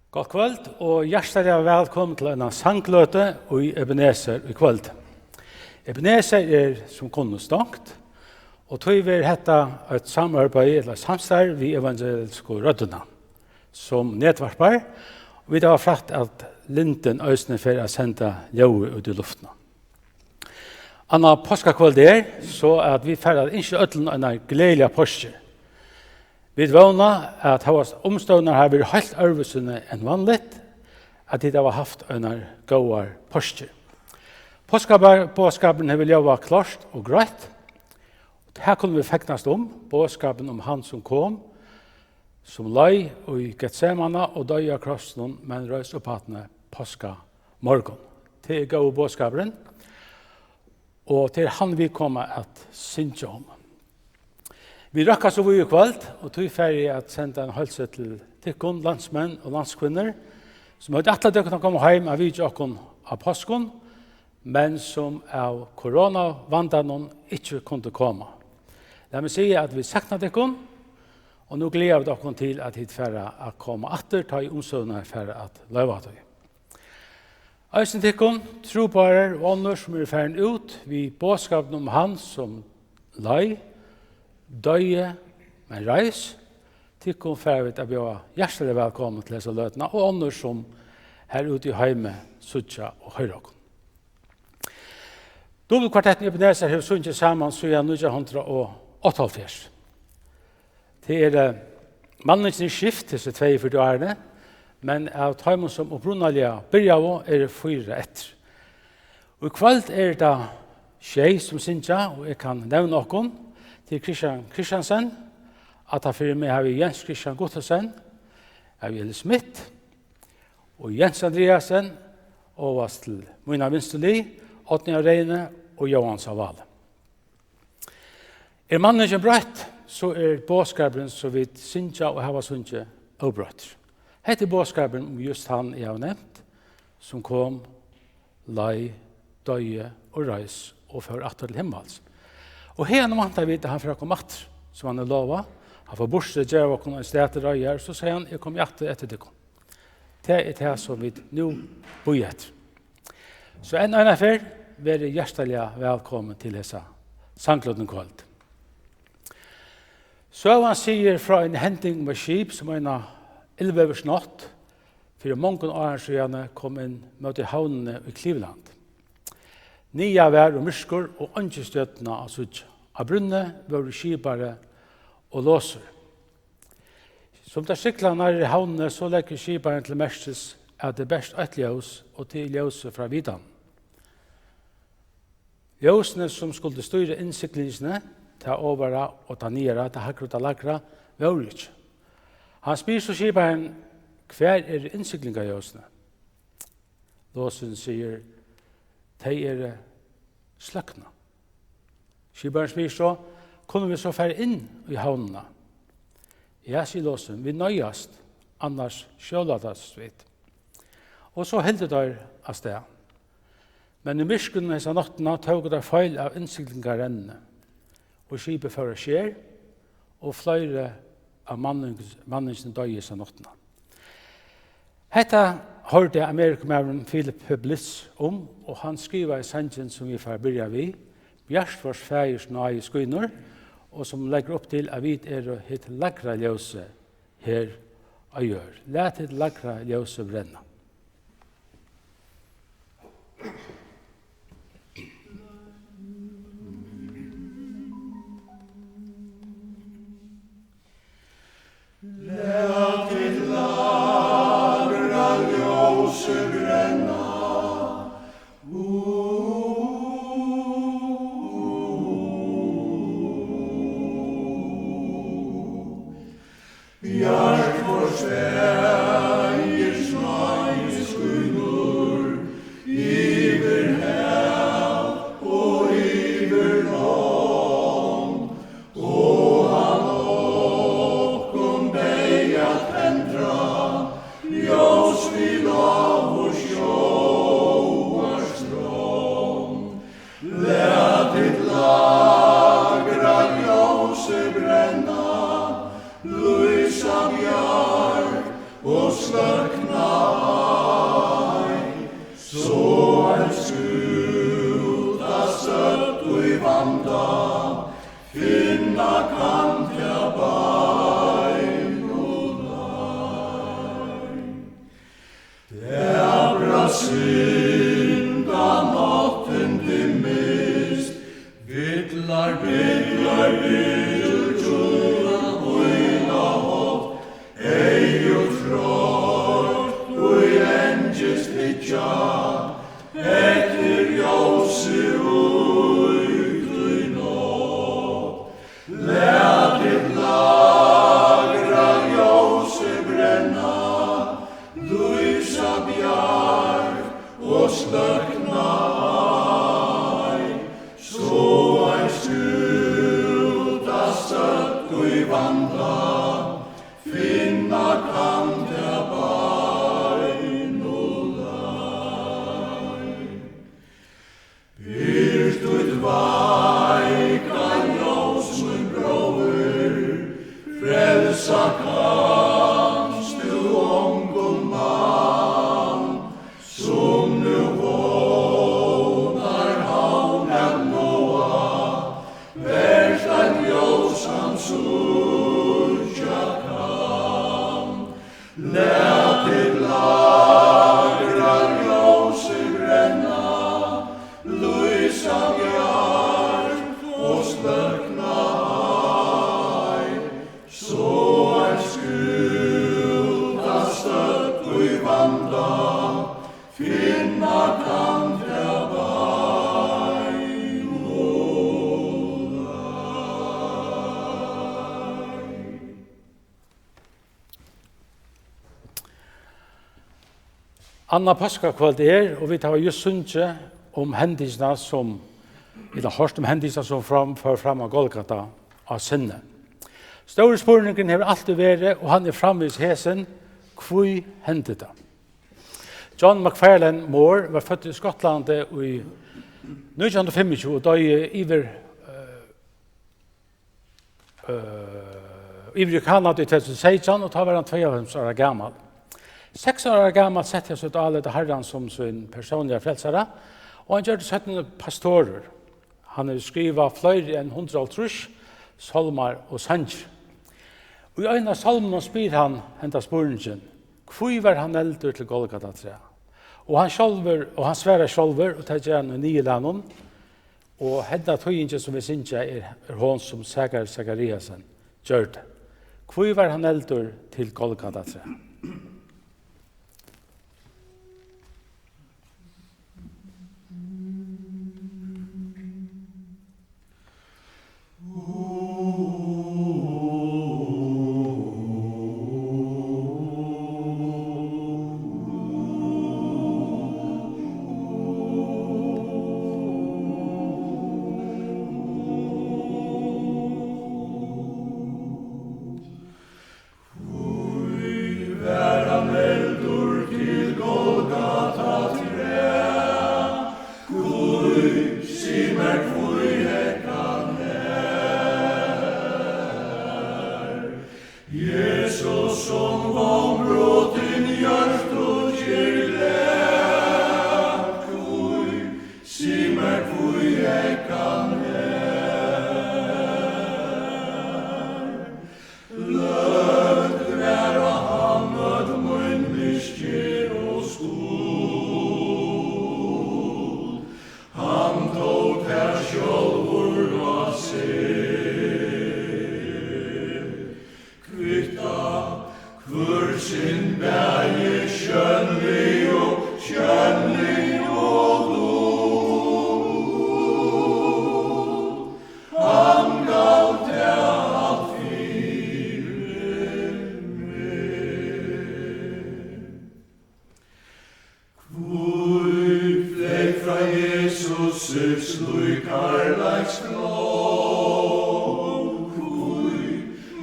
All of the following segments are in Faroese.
God kvöld og hjertelig velkommen til en sangløte i Ebenezer i kvöld. Ebenezer som kunne stångt, og tog vi hette et samarbeid eller samstarv vi Evangeliska Røddin som nedvarpar, og vi har fratt at Linden øsne for å sende ljøy ut i luften. Anna påskakvöld så at vi ferdig ikke øtlen en gledelig påske. Vi vana at hans omstående har vært helt øvelsene enn vanligt, at de har haft en gåar påske. Påskapen har vi leva klart og greit. Her kunne vi feknast påskapen om han som kom, som løy i Getsemane og døy av krossen, men røys opphattende påska morgon. Det gåa påskapen, og til han vi kommer at synge om. Vi rakka så i kveld, og tog ferdig at sende en hølse til tikkun, landsmenn og landskvinner, som hadde atle dere kan komme hjem av vidjokken av påskon, men som av koronavandenen ikke kunne komme. La meg si at vi sakna dere, og nå gleder vi dere til at hit ferdig å komme atter, ta i omsøvnene ferdig at løyva dere. Øysten tikkun, trobarer og ånder som ferdig ut, vi bådskapen om han som løy, døye, men reis, tikkum ferdig at vi var hjertelig velkommen til disse løtene, og ånder som her ute i heime, suttja og høyråk. Dupultkvartettini Ebenezer har sunnet sammen siden 1988. Det mannens skift til 42 årene, men av tøymen som opprunnelig byrja av det 4 etter. Og i kveld det tjei som sinja, og jeg kan nevne noen, til Christian Christiansen, at han fyrir meg har vi Jens Christian Gottesen, har vi Eli Smith, og Jens Andreasen, og vas til Muna Vinstoli, Åtnia Reine og Johan Savale. Mannen ikke brøtt, så bådskapen så vidt synja og hava sunja og brøtt. Hette bådskapen om just han jeg har nevnt, som kom, lei, døye og reis og før atter til himmels. Og her vantar vi at han får komme atter, som han lova. Han får borste djeva og kunne stete røyer, så sier han, jeg kommer atter etter det. Det det som vi nå bor etter. Så en affær, være hjertelig velkommen til disse sangløten kveld. Så han sier fra en henting med skip, som en 11 natt, for mange år siden kom inn mot havnene i Cleveland. Nya vær og myskor og angjestøtene av suttja. Av brunne var det skipare og låser. Som der sykla nær i havnene, så legger skiparen til mestes at det best et ljøs og til ljøset fra vidan. Ljøsene som skulle styre innsiklingsene, ta overa og ta nere, ta hakra og ta lagra, var ikke. Han spyr så skiparen, hver innsikling av ljøsene? Låsen sier, de sløkna. Skiparen spyr så, kunne vi så fære inn i havnene? Ja, sier låsen, vi nøyast, annars sjøladast vidt. Og så heldet der av sted. Men i myskene disse nattene tog det feil av innsiklingarennene, og skipet fører skjer, og flere av mannens døy disse nattene. Hetta hørte amerikamæren Philip Publis og han skriver i sangen som vi får begynne vi, Bjørstfors fægers nøye skynner, og som legger opp til at vi hitt lagra ljøse her og gjør. Læt hitt lagra ljøse brenna. Læt hitt lagra ljøse brenna. Bjørkvors fægers nøye skynner, iver hav og iver land, og han okkom beg at endra, ljós vi lav og sjóar strand. Læt hitt lagra ljós brenna, lysa bjarg og sløkna ei, så en skuta støtt og i vanda, finna kan tja bein og nei. Debra synda natten dimmist, vittlar tjula buina hopp, ei og tråd og i engest hitja, etter ljósi ut i nått. Lætit lagra ljósi brenna, lysa bjarg og sløkna ei, så ein skuta støtt og i vanda, finna kan tja bein og lei. Virt ut veika ljós min bróður, frelsa kanst du ongum mann, som nu vånar havn at nåa, verst ein ljós han suttja kan. Lætit lagra ljósi brenna, lysa bjarg og sløkna ei, så ein skuta støtt og i vanda, finna kan tja bein og nei. Anna påskakvöld og vi tar just sunnet om hendisene som, eller hørst om hendisene som fører fram av Golgata av sinne. Store spørningen har alltid vært, og han framvis hesen, hvor hendte det? John McFarlane Moore var født i Skottland i 1925 og døde i Kanada i 2016, og da var han 52 år gammel. 6 år gammel sette jeg seg til alle herren som sin personlige frelsere, og han gjør det 17 pastorer. Han har skrivet flere enn 130 salmer og sanger. Og i en av salmene spyr han hentet spørningen, hvor var han eldur til Golgata tre? Og han sværer sjølver, og tar gjerne nye landene, og hentet tøyingen som vi synes er hon som Sakariasen gjør det. Hvor var han eldur til Golgata tre?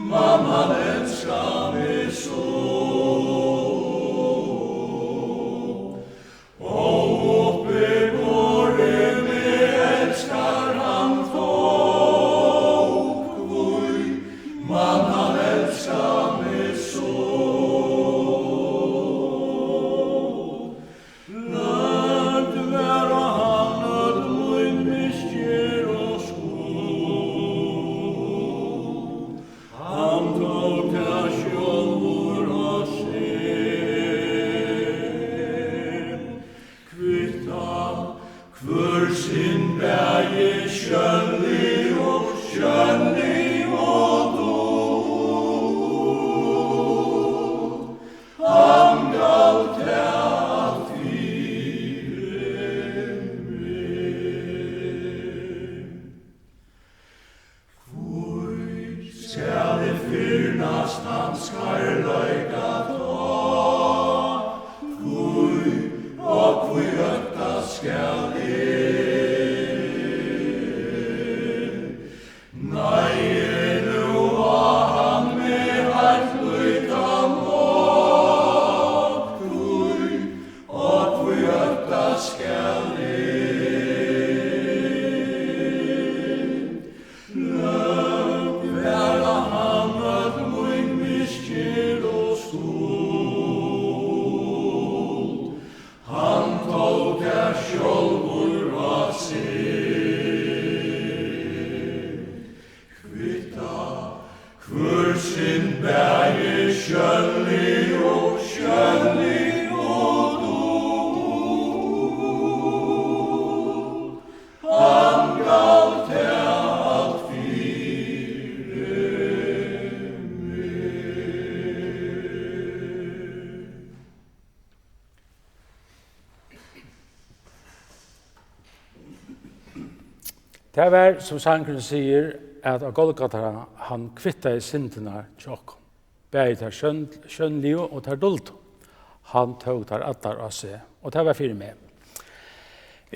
Man han älskar mig så. skal det fyrnast hans kærleika ta. Kui og kui økta skal nei, nu var han med alt lyta mål. Kui og kui økta skal Det var, som sangren sier, at av Golgata han kvitta i syndene tjokk. Begge til skjønnlige og til dult. Han tog der attar av seg, og det var fire med.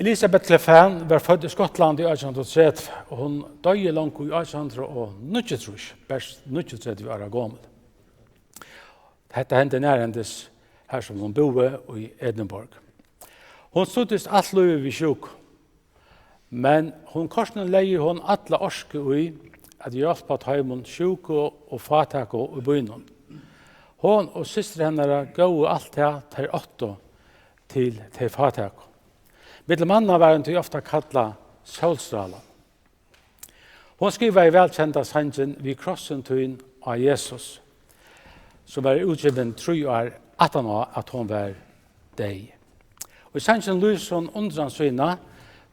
Elisabeth Clefan var født i Skottland i 1830, og hun døde langt i 1830, best 39 år gammel. Dette hendte nærhendes her som hun bodde i Edinburgh. Hun studdes alt løy ved sjuk, men hon korsnen leier hon alla orske ui at hjelpa taimon sjuko og fatako i bynum. Hon og syster hennara gau alt det til 8 til fatako. Mittel manna var hun til ofta kalla solstrala. Hon skriva i velkjenta sangen Vi krossen tøyn av Jesus, som var utgiven 3 år 18 år at hon var deg. Og i sangen lyser hon undransyna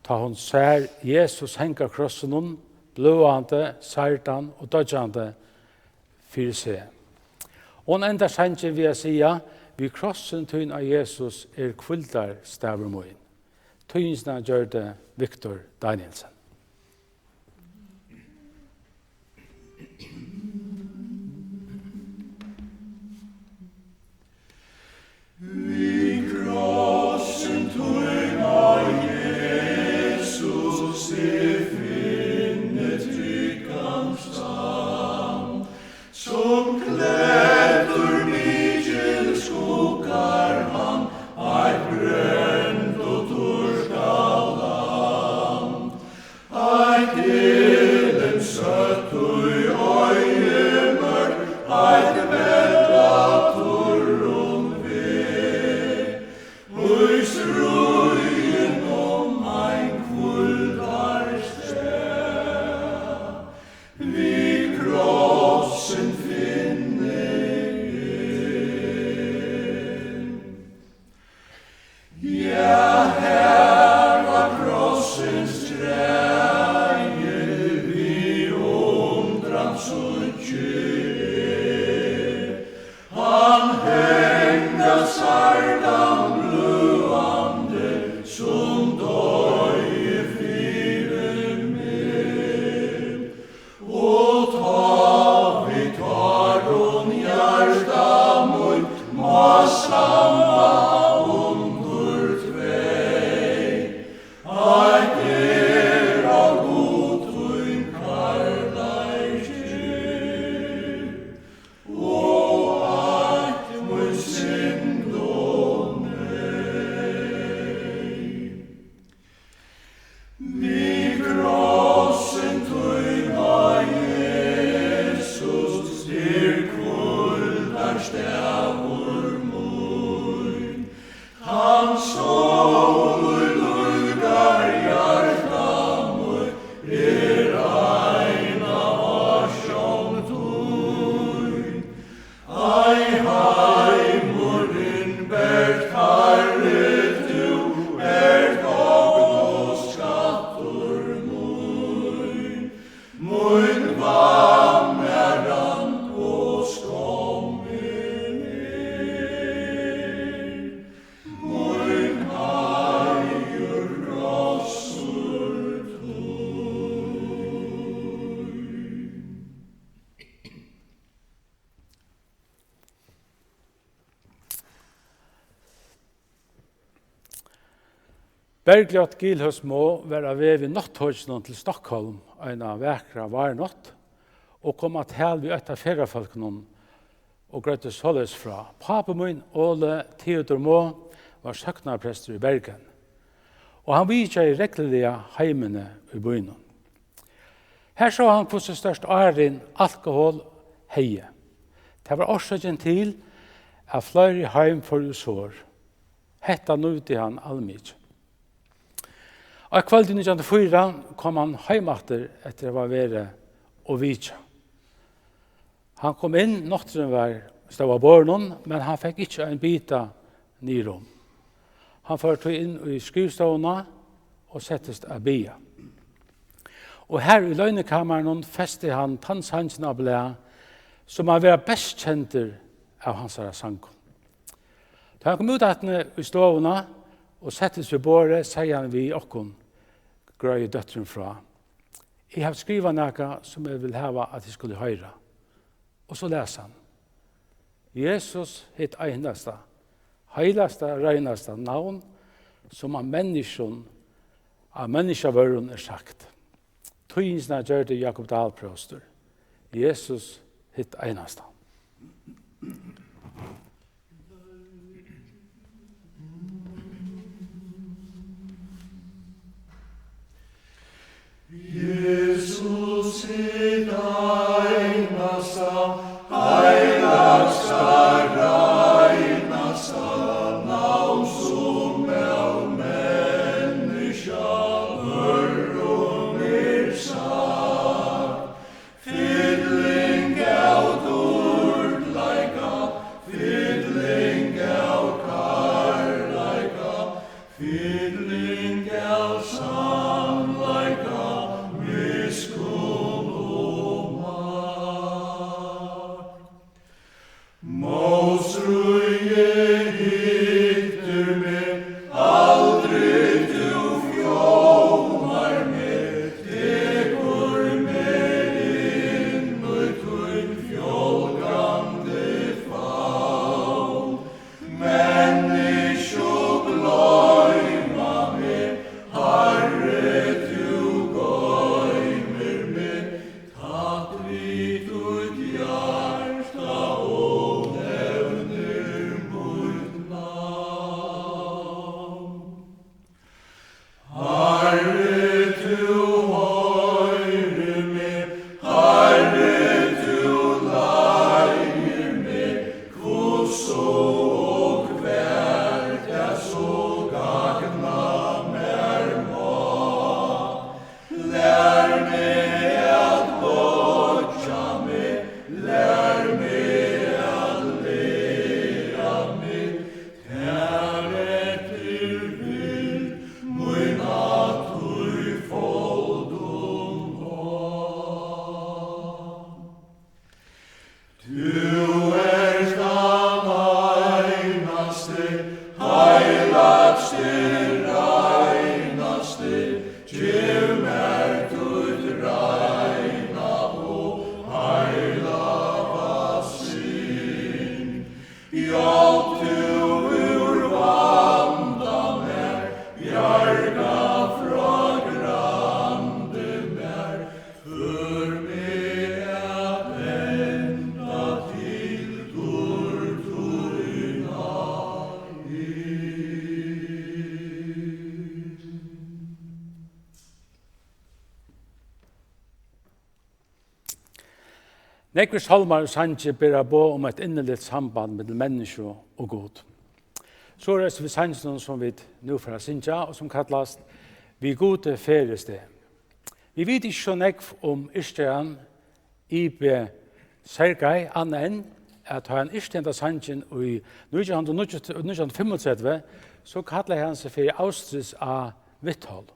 ta hon ser Jesus henga krossen hon, blåande, sartan og dødjande fyrir seg. Hon enda sannsyn ved å sia, vi krossen tøyn av Jesus kvildar stavur moin. Tøynsna gjør det Victor Danielsen. Vi krossen tøyn av Jesus finne tryggan stam, som kläder mykjel skuggar han, eit brent og torska land. Eit elen søtt ui øyemør, eit velda torron ved, uis ruin om ein kuldar sted. Vi krossen finne ja, her var krossens treie, vi undran suttje. Han henga sardan bløande, som døye fire med. Og ta vi tar hon hjarta mot, må samma under tvei. Eit av god tøyn karleikje. Bergljot Gilhus må være ved ved natthogsnån til Stockholm, en av vekra varnatt, og kom at hel vi øtta ferrafolkene og grøtte såles fra. Pape min, Åle Theodor Må, var søknarprester i Bergen, og han vidtja i reglelige heimene i byen. Her så han hvordan størst æren alkohol heie. Det var årsaken til at flere heim for sår. Hetta nøyde han allmykje. Og kveld i 1904 kom han heimater etter å være og vitja. Han kom inn, nokteren var stod av bornen, men han fikk ikke en bita nyrom. Han førte inn i skrivstående og settes av bia. Og her i løgnekammeren festet han tannsangen av blea, som han var best kjenter av hans sang. Da han kom ut i stående og settes ved båret, sier han vi okkon grøy døtteren fra. Jeg har skrivet noe som jeg vil hava at jeg skulle høre. Og så leser han. Jesus hitt einasta, heilasta, reinasta navn som av menneskevøren sagt. Tøyinsna gjør det Jakob Dahlprøster. Jesus hitt einasta. Jesus hitt einasta, heilagsta, reinasta, navn som av menneska vørum sagt. Fylling av dordleika, fylling av karleika, fylling av samleika, miskunn og makt. Mosrøye hittir meg, aldri du fjómar meg, tekur meg inn og tøyn fjolgande favn. Menneskjo gløyma meg, Herre du gøymer meg, tatt vi tøyt hjarta og nevner mot navn. Herre du høyrer meg, Herre du leier meg, hvordan og hver det så gagna mer må. Lær meg at bodja meg, lær meg at lea meg, tær etter vil, mun natur foldum hånd. Du ert han einaste, heilagste, reinaste, gjev meg tøyt reina og heilaga sinn. Hjelp du ur vanda mer, bjarga fra grande mer, før meg at enda til tortorina Nekvis halmar og sanje bera bo om et innelitt samband med menneske og god. Så er det vi sanjen som vi nå får sinja, og som kallast Vi gode fereste. Vi vet ikke så nekv om Yrstjern Ibe Sergei, annet enn at han Yrstjern sanjen i 1935, så kallar han seg for Austris av Vitthold.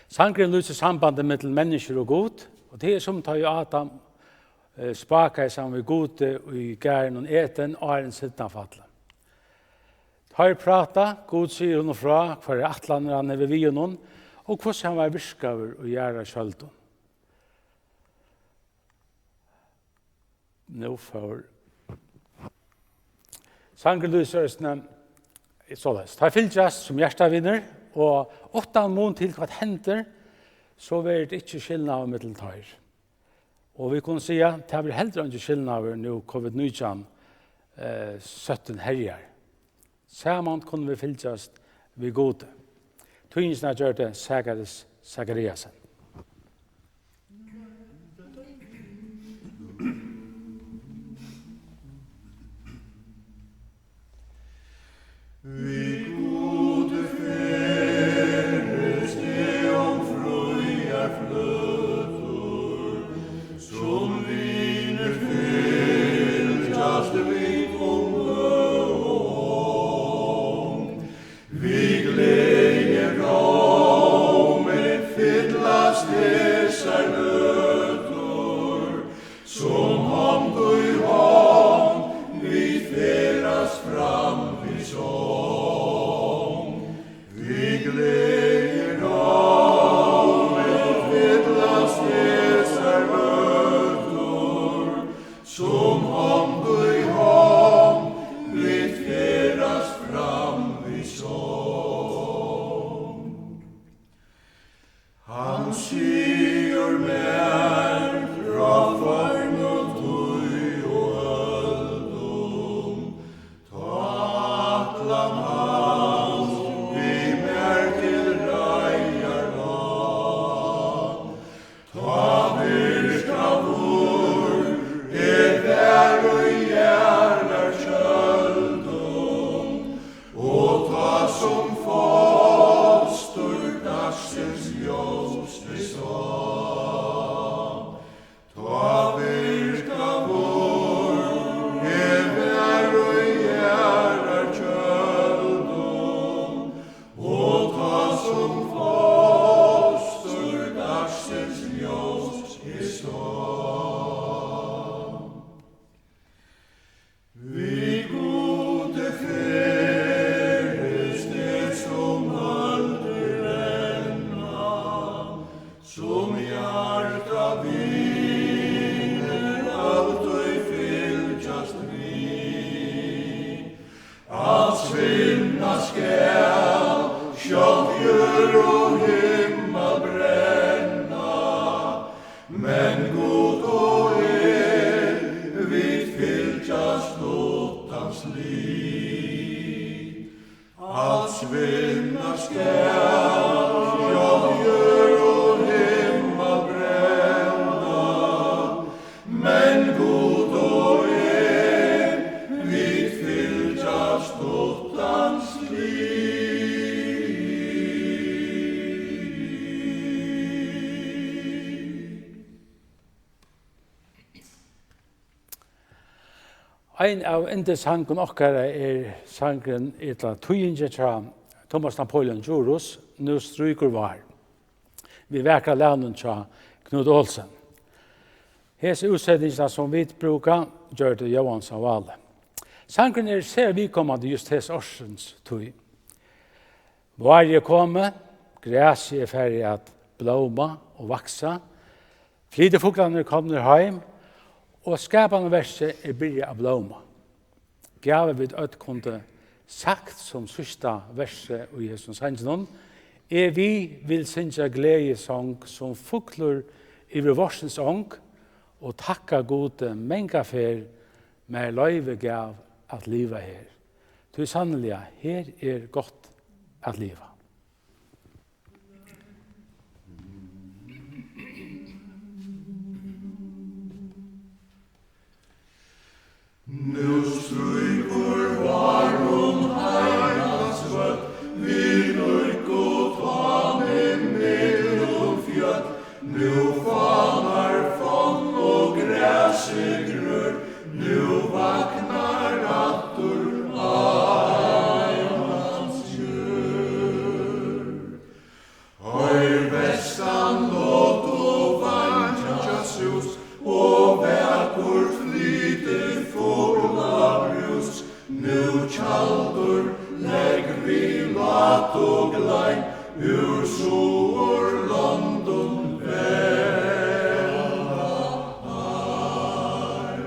Sangren lyser sambandet mellom mennesker og god, og det som tar jo Adam spaka sammen med gode i gæren og eten og er en sittnafattelig. Tar prata, god sier hun fra hver atlander han er ved vi noen, og hvordan han var virskaver og gjøre skjølden. Nå for Sangløta således. Ta fylgjast som hjertavinner og åttan mån til hva hender, så var det ikke skillnad av middeltøyer. Og vi kunne si at det var heller ikke skillnad av nå covid-19 17 herjer. Sammen kunne vi fylgjast vi gode. Tøyningsna gjør det Sakariasen. Vi gode færes det om frøyer fløtur, som viner fylgjast vid omgång. Vi gleder om fyllast dessar nøtur, som hand i hand vi færas fram vid sång. Vi gleder om fyllast dessar nøtur, som hand i hand vi færas fram vid sång. Han sier mer fra farnum tøy og øldum, tatlan hans vi mer til reier land. Ta virka vår vær og gjernar kjöldum, og ta som fostur dagsens ljós bestånd. Ta virka vår vær og gjernar kjöldum, og ta som fostur dagsens ljós bestånd. Vi gode færes det som aldrig renna, som hjarta viner alltid fylgjast vi. Allt svinna skall, sjálv jör og himmel brenna, men god og vi fylgjast åttans liv. Allt svinna skall, sjálv jör og himmel brenna, men god og vi fylgjast åttans liv. Ein av sangen okkara sangen etla tøyinje fra Thomas Napoleon Djurus, Nu stryker var. Vi verkar lærnen fra Knud Olsen. Hese utsetningsna som vi brukar gjør det Johans av alle. Sangen ser vikommande just hese årsens tøy. Varje komme, græsi ferdig at blåma og vaksa, flidefuglarna kommer heim, og skapande verset byrja av blåma. Gave vid kunde sagt som sista verset i Jesus sangen, vi vil synja gledesång som fugler iver vorsens ång, og takka gode menga fer med løyve gav at liva her. Du sannelig, her godt at liva. Nu stryker varum heilans vött, vi lurk og tane mellom fjött. Nu fanar fond og gräset grør, nu vaknar attur heilans jör. Høyr vestan låt og vantja sus, og väkur flyter fågla brus. Nu tjaldur legg vi lat og glein, ur sår London vela heim.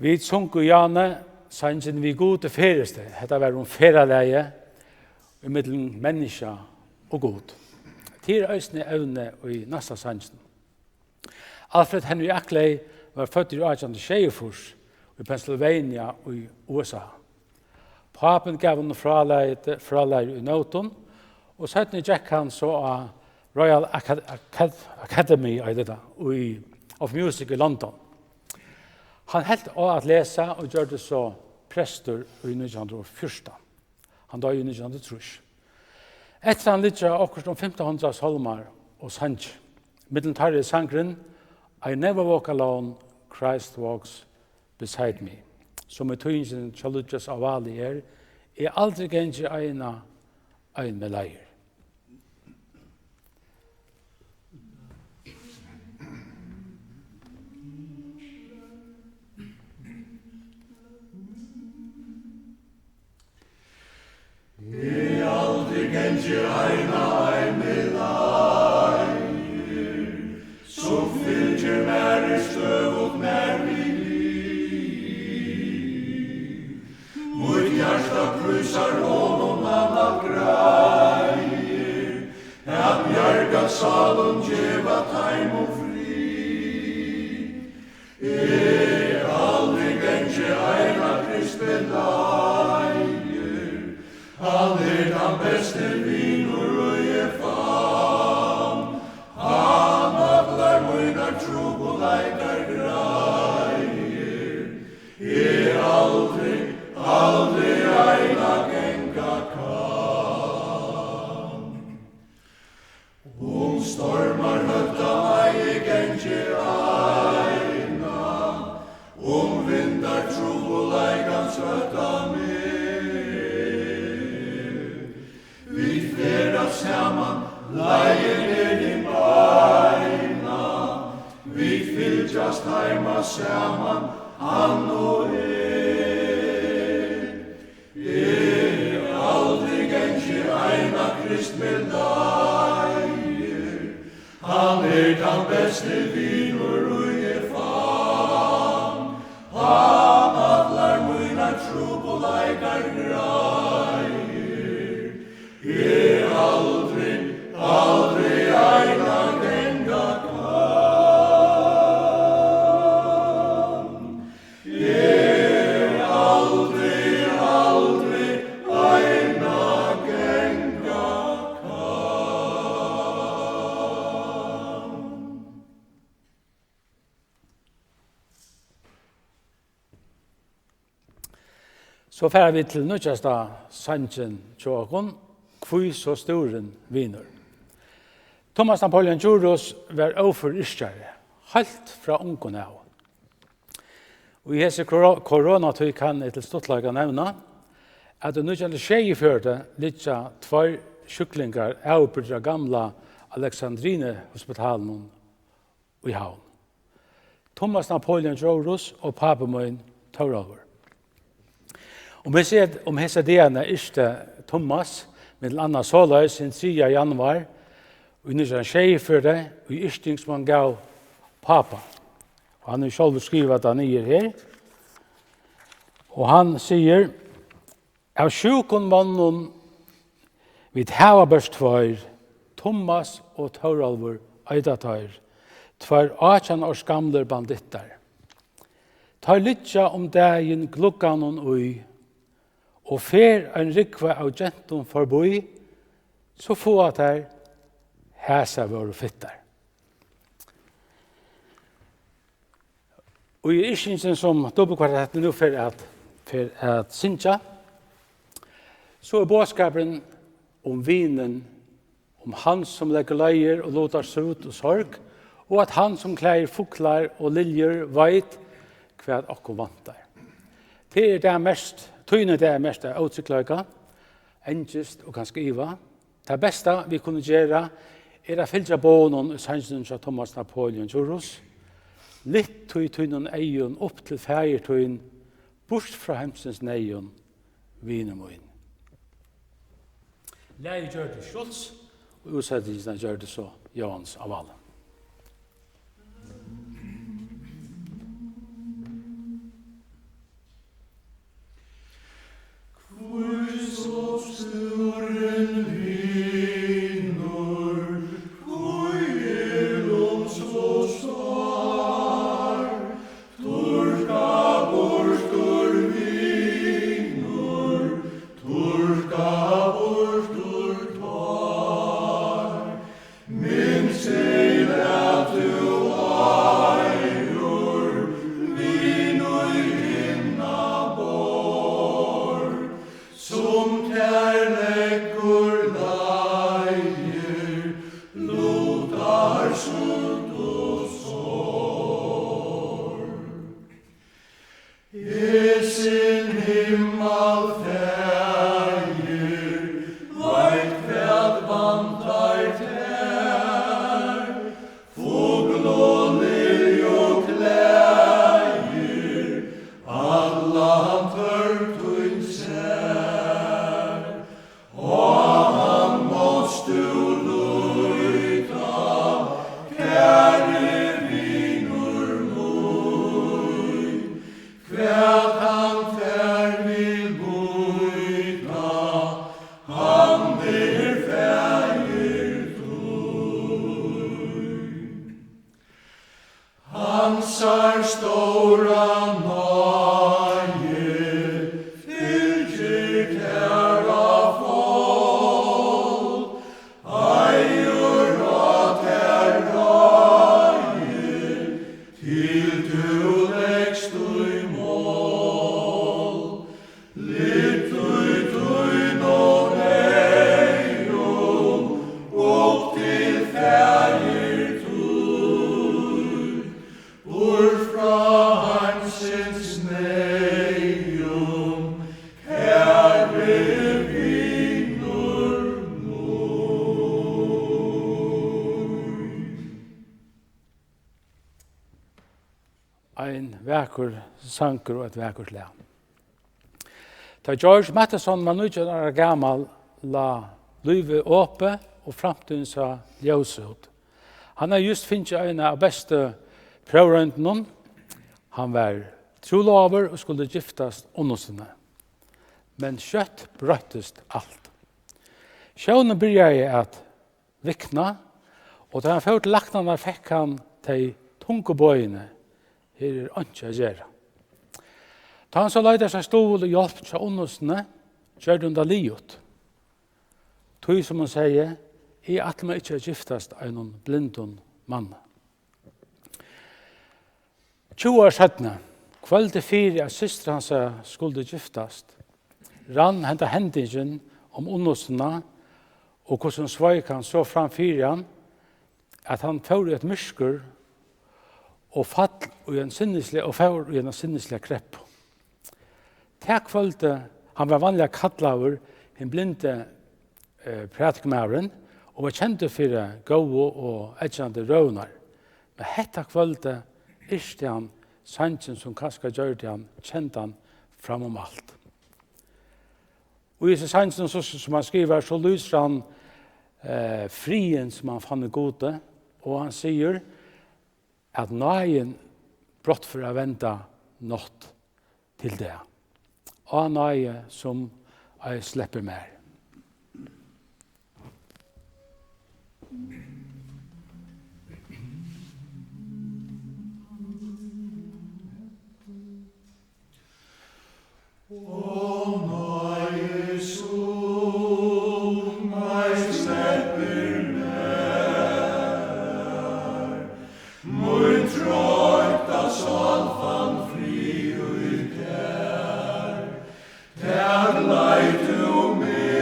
Vi sunker Jane, sangen vi gode fereste. Dette var feraleie i middelen menneska og god. Til øysene evne i næsta sangen. Alfred Henry Ackley var født i 1824 i Pennsylvania i USA. Papen gav henne fralære i Norton, og sedan gikk han så av Royal Academy of Music i London. Han helt av at lese og gjør det så prester i 1914. Han døde i 1903. Etter han litt akkurat om 1500 salmer og sanger. Middelen tar i sangren I never walk alone, Christ walks beside me. Som i tøyningen til Lukas av alle aldri gjengi ein med leier. Aldri gjengi ein med leier, som fylgjer mer støv og mer vi liv. Mot hjärsta prysar honom han av greier, at bjerga salen djeva taim og fri. Aldri gjengi ein av Krist med leier, han den beste vinur og jeg fann. Han avlar møynar troboleikar greier. Aldri eina genga kan. Stormar høtta meg gengi eina, vindar troboleikans høtta meg. Saman, leien din beina, vi fylgjast heima saman, han og aldri gengi eina Krist med leier, han den beste vinur og jeg fann. Han allar møynar troboleikar greier, aldri eina genga kan. Aldri eina genga kan. Så færer vi til nødjasta sangen tjåkon, Kvui så storen viner. Thomas Napoleon Djurus var overryskjare, helt fra ungen av. Og i hese koronatøy kan jeg til stortlaga nevna at det nødvendig skjeiførte litt tvær sjuklingar avbryter gamla Alexandrine-hospitalen i havn. Thomas Napoleon Djurus og papemøyen Tauralver. Om hese dene ikke Thomas, med Anna Soløy sin 3. januar, og under en skjeiførte, og i yrsting som han gav papa. Og han har selv skrivet det nye her. Og han sier, av 7 mannen vid Havabørst tvær, Thomas og Tauralver Eidatøyr, tvær 18 års gamle bandittar. Tar lytja om dagen glukkan og ui, og fer en rikva av gentum forboi, så få at her hæsa våre fyttar. Og i iskingen som Dupultkvartettini nu for at synsja, så bådskapen om vinen, om han som legger leier og låter sut og sorg, og at han som klærer fuklar og liljer veit hva okko vantar. Det det mest Tøyne det mest åtsikløyga, engest og kanskje iva. Det beste vi kunne gjøre å fylgja bånen i sannsyn av Thomas Napoleon Djurus. Litt tøynen eion opp til feiertøyen, bort fra hemsens neion, vinemøyen. Leie gjør det Schultz, og utsettelsen gjør det så Johans av alle. kærleikur leier, lutar sult og sorg. Sin himmal fægir, veit kvæð vantar tær, fugl og lilj og klægir, allan tørtun sær, og han måst du luita, kære vinur mun, kvæð han fær vil buita, han fægir tøy. Hansar stóra nøye, fylgir kæra folk, eigur og tær røye, til du leggst i mål, litt ui tøyn og eirum, opp til fægir tøy, bort fra hansins neium, kære vinur mun. Ein vakur sankur og et vakurt lag. Da George Matheson var 19 år gammal, la livet åpe og framtiden sa ljøse ut. Han har just finnet en av beste prøvrøntene. Han var trolover og skulle giftast undersene. Men kjøtt brøttest alt. Sjøvnen begynte at vikna, og da han ført laktene fikk han til tungebøyene. Her ikke å gjøre. Da han så leide seg stol og hjelp til undersene, gjør hun det livet. Tog som han sier, jeg at man ikke giftast av noen blindun mann. 20 år siden, kvölde 4 at systra hans skulle giftast, rann henta hendingen om undersene, og hvordan sveik han så framfyr han, at han får et mysker og fall i en sinneslig, og får i en sinneslig krepp. Takk kvölde, han var vanlig kattlaver, en blinde pratikmæren, og var kjent for gode og edgjande røvnar. Men hetta kvölde irste han sannsyn som kanskje gjør det han, kjente han fram om alt. Og i sannsyn som han skriver, så lyser han frien som han fann gode, og han sier at nøyen brått for å vente nått til det. Og nøye som jeg slipper mer. O nøye som jeg slipper mer, mun trøyta salvan fri og kær, der leit du med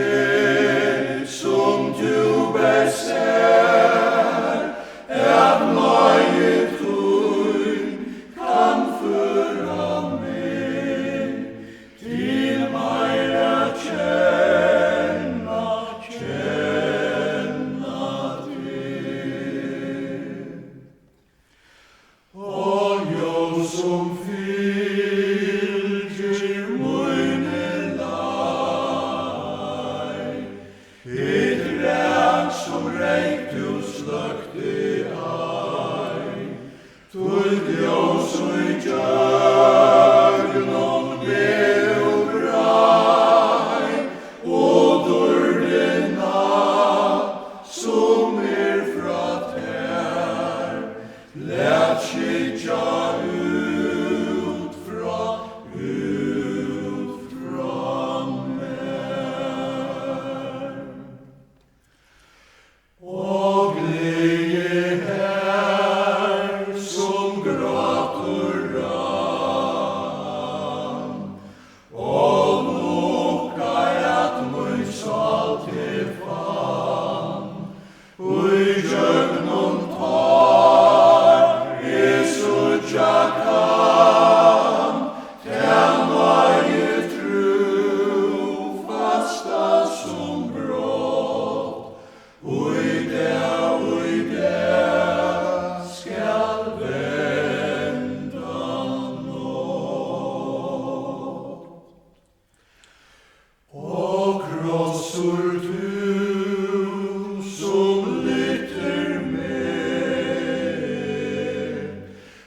krossur du som lytter med,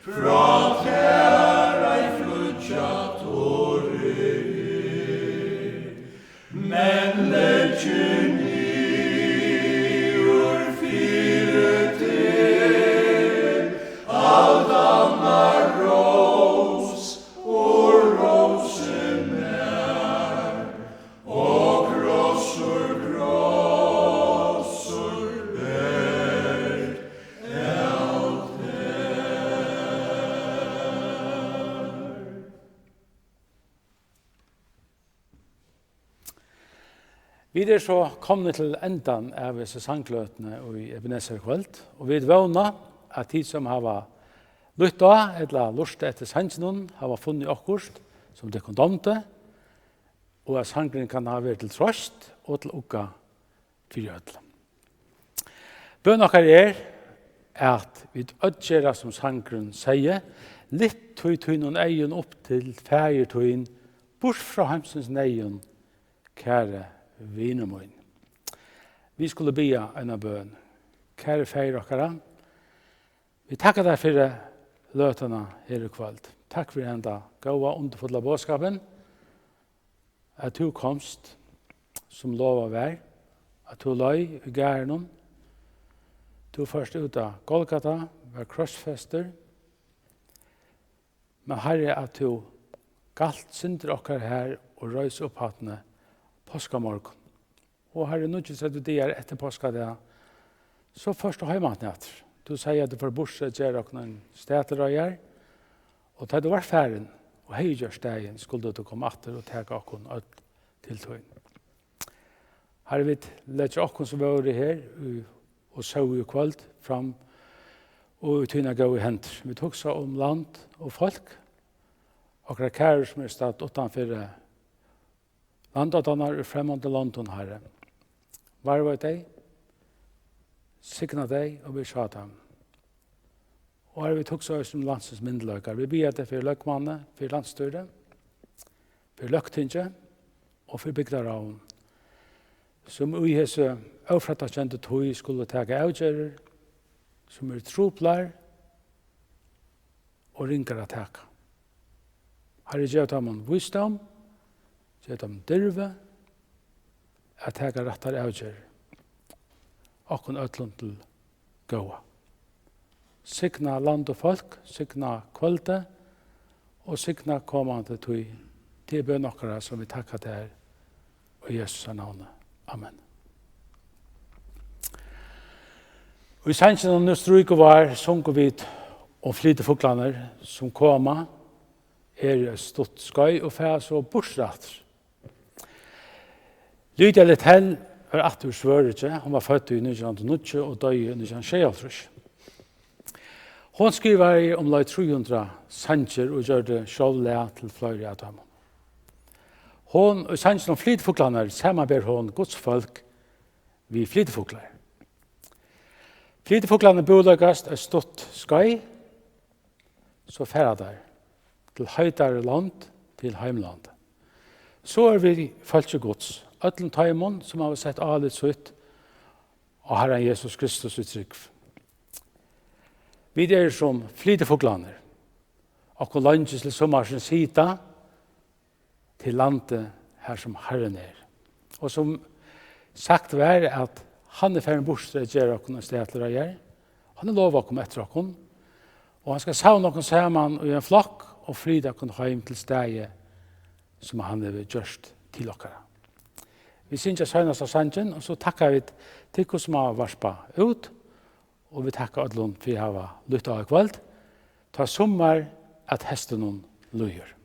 fra tær ei flutjat åre, men leggjer niur fire te, alt annar ros og rosen er, og krossur bert alt Vi så kommet til endan av disse sangløtene i Ebenezer kveld, og vi vågna at de som har lytta eller lust etter sangen har funnet akkurst som det kondomte, og at sangen kan ha vært til trøst og til ukka fyrjødel. Bøn okkar at vi ødgjera som sangen sier, litt tøy noen egen opp til fægertøyen, bort fra heimsens neien, kære viner min. Vi skulle be en bøn. Kære feir okkara, vi takkar deg for løtene her i kveld. Takk for enda gåa underfulla bådskapen, at du komst som lova vær, at du løy i gærnum, du først ut av Golgata, var krossfester, men Herre, at du galt synder okkar her og røys opphattene påskamorgon. Og Herre, nå ikke så du der etter påskadag, så først og heimat etter. Du sier at du får borse gjør noen steterøyer, og da du var færen og høygjør stegen, skulle du komme etter og ta noen til tøyen. Herre, vi letter noen som var her, og så i kveld fram, og tøyne gå i henter. Vi tok så om land og folk, og kære som stått utenfor landatannar i fremmande London, Herre. Var var deg, signa deg og vi sa dem. Og her vi tok så som landsens myndeløkar. Vi ber det for løkmannet, for landstyret, for løktinget og for bygdaravn. Som i hese avfretta kjente tog skulle tage avgjører, som troplar og ringer at teka. Herre, gjør dem visdom, gjør dem dyrve, at tega rettar avgjører. Okkun öllum til gåa. Signa land og folk, signa kvölde, og signa komande til bøn okkara som vi takkar til og Jesus navnet. Amen. Og i sannsyn av nøstruik var sunker vi om flytefuglaner som koma, stått skøy og fæs og bursdatter. Lydia Littell var 8 år svøretje. Hun var født i 1909 og døg i 1926. Hun skriver om 300 sanger og gjør det sjåle til flere av dem. Hun, og sangen om flytefuglene, samarbeid hun godsfolk ved flytefugler. Flytefuglene bodlegast stått skøy, så færre der, til høydere land, til heimland. Så vi følge gods, öllum taimon som har sett alit sutt og Herren Jesus Kristus uttrykk. Vi som flytefuglaner, og langes til sommarsens hita til landet her som Herren Og som sagt var at han ferdig bostad gjør okkon sted å gjøre. Han lov okkon etter okkon, og han skal savne okkon saman i en flokk og flyde okkon heim til stedet som han har gjørst til okkara. Vi synes søgnast av sangen, og så takkar vi til hos som har varspa ut, og vi takkar Adlund for å ha lyttet av kveld. Ta sommar at hesten lyger.